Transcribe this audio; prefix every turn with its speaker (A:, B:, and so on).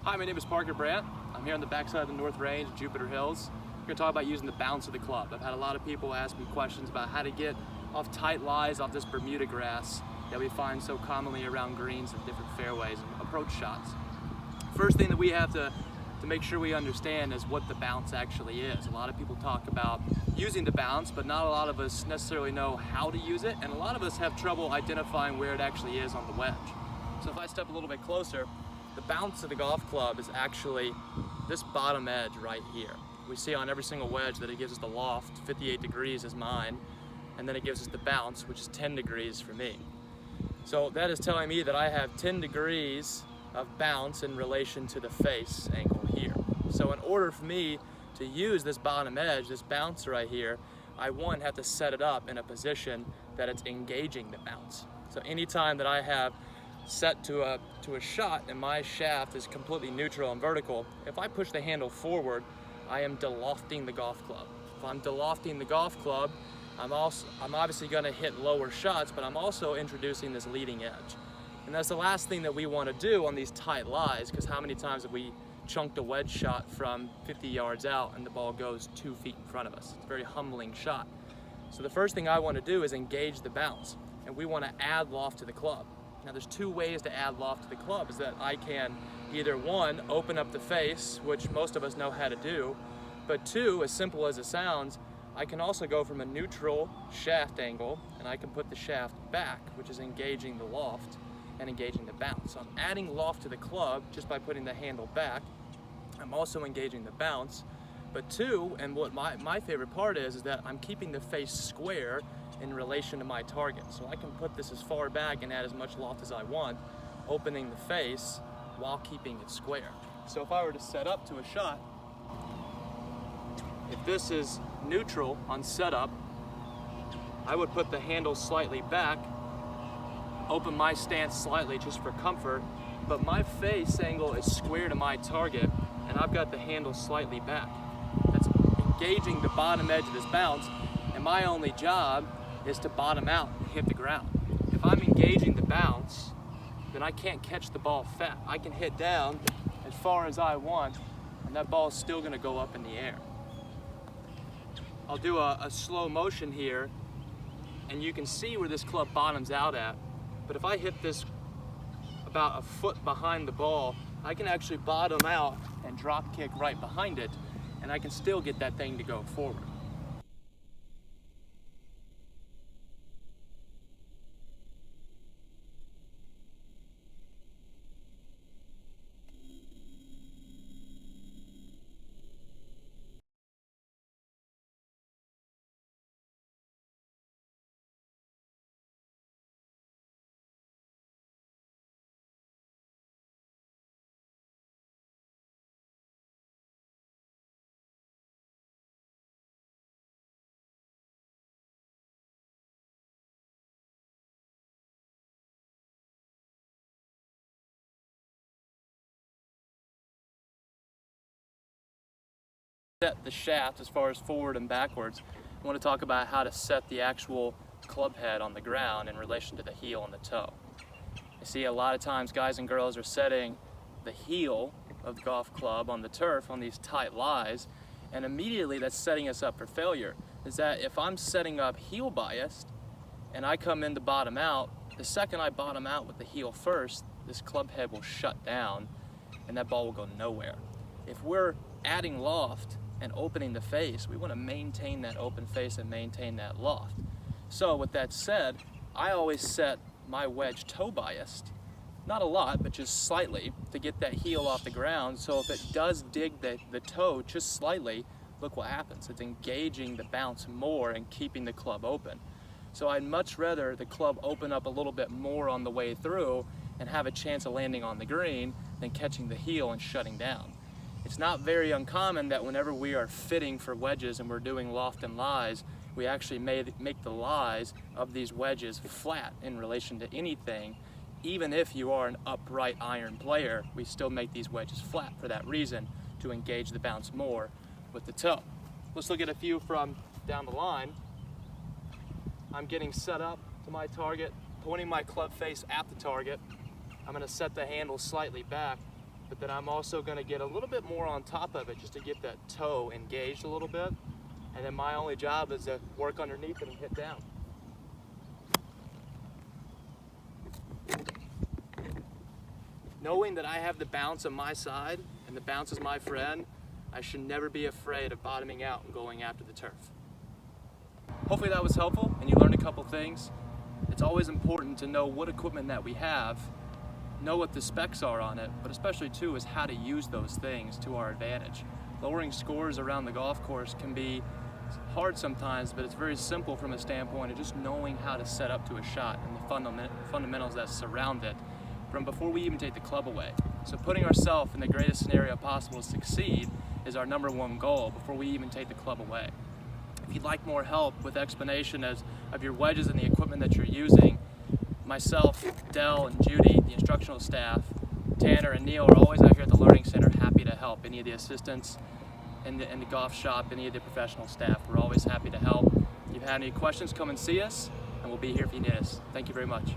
A: Hi, my name is Brandt. I'm here on the backside of the North Range, Jupiter Hills. We're going to talk about using the bounce of the club. I've had a lot of people ask me questions about how to get off tight lies off this Bermuda grass that we find so commonly around greens and different fairways and approach shots. First thing that we have to make sure we understand is what the bounce actually is. A lot of people talk about using the bounce, but not a lot of us necessarily know how to use it, and a lot of us have trouble identifying where it actually is on the wedge. So if I step a little bit closer, the bounce of the golf club is actually this bottom edge right here. We see on every single wedge that it gives us the loft, 58 degrees is mine, and then it gives us the bounce, which is 10 degrees for me. So that is telling me that I have 10 degrees of bounce in relation to the face angle here. So in order for me to use this bottom edge, this bounce right here, I have to set it up in a position that it's engaging the bounce. So anytime that I have set to a shot and my shaft is completely neutral and vertical, if I push the handle forward, I am delofting the golf club. If I'm delofting the golf club, I'm obviously going to hit lower shots, but I'm also introducing this leading edge. And that's the last thing that we want to do on these tight lies, because how many times have we chunked a wedge shot from 50 yards out and the ball goes 2 feet in front of us? It's a very humbling shot. So the first thing I want to do is engage the bounce, and we want to add loft to the club. Now there's two ways to add loft to the club, is that I can either one, open up the face, which most of us know how to do, but two, as simple as it sounds, I can also go from a neutral shaft angle and I can put the shaft back, which is engaging the loft and engaging the bounce. So I'm adding loft to the club just by putting the handle back. I'm also engaging the bounce. But two, and what my favorite part is that I'm keeping the face square in relation to my target. So I can put this as far back and add as much loft as I want, opening the face while keeping it square. So if I were to set up to a shot, if this is neutral on setup, I would put the handle slightly back, open my stance slightly just for comfort, but my face angle is square to my target and I've got the handle slightly back. That's engaging the bottom edge of this bounce, and my only job is to bottom out and hit the ground. If I'm engaging the bounce, then I can't catch the ball fat. I can hit down as far as I want, and that ball is still gonna go up in the air. I'll do a slow motion here, and you can see where this club bottoms out at, but if I hit this about a foot behind the ball, I can actually bottom out and drop kick right behind it, and I can still get that thing to go forward. Set the shaft as far as forward and backwards. I want to talk about how to set the actual club head on the ground in relation to the heel and the toe. I see a lot of times guys and girls are setting the heel of the golf club on the turf on these tight lies, and immediately that's setting us up for failure. Is that if I'm setting up heel biased and I come in to bottom out, the second I bottom out with the heel first, this club head will shut down and that ball will go nowhere. If we're adding loft and opening the face, we want to maintain that open face and maintain that loft. So with that said, I always set my wedge toe biased, not a lot, but just slightly, to get that heel off the ground. So if it does dig the toe just slightly, look what happens. It's engaging the bounce more and keeping the club open. So I'd much rather the club open up a little bit more on the way through and have a chance of landing on the green than catching the heel and shutting down. It's not very uncommon that whenever we are fitting for wedges and we're doing loft and lies, we actually make the lies of these wedges flat in relation to anything. Even if you are an upright iron player, we still make these wedges flat for that reason, to engage the bounce more with the toe. Let's look at a few from down the line. I'm getting set up to my target, pointing my club face at the target. I'm going to set the handle slightly back. but then I'm also going to get a little bit more on top of it just to get that toe engaged a little bit. And then my only job is to work underneath it and hit down. Knowing that I have the bounce on my side and the bounce is my friend, I should never be afraid of bottoming out and going after the turf. Hopefully that was helpful and you learned a couple things. It's always important to know what equipment that we have, know what the specs are on it, but especially too is how to use those things to our advantage. Lowering scores around the golf course can be hard sometimes, but it's very simple from a standpoint of just knowing how to set up to a shot and the fundamentals that surround it from before we even take the club away. So putting ourselves in the greatest scenario possible to succeed is our #1 goal before we even take the club away. If you'd like more help with explanation of your wedges and the equipment that you're using, myself, Dell, and Judy, the instructional staff, Tanner and Neil are always out here at the Learning Center happy to help. Any of the assistants in the golf shop, any of the professional staff, we're always happy to help. If you have any questions, come and see us, and we'll be here if you need us. Thank you very much.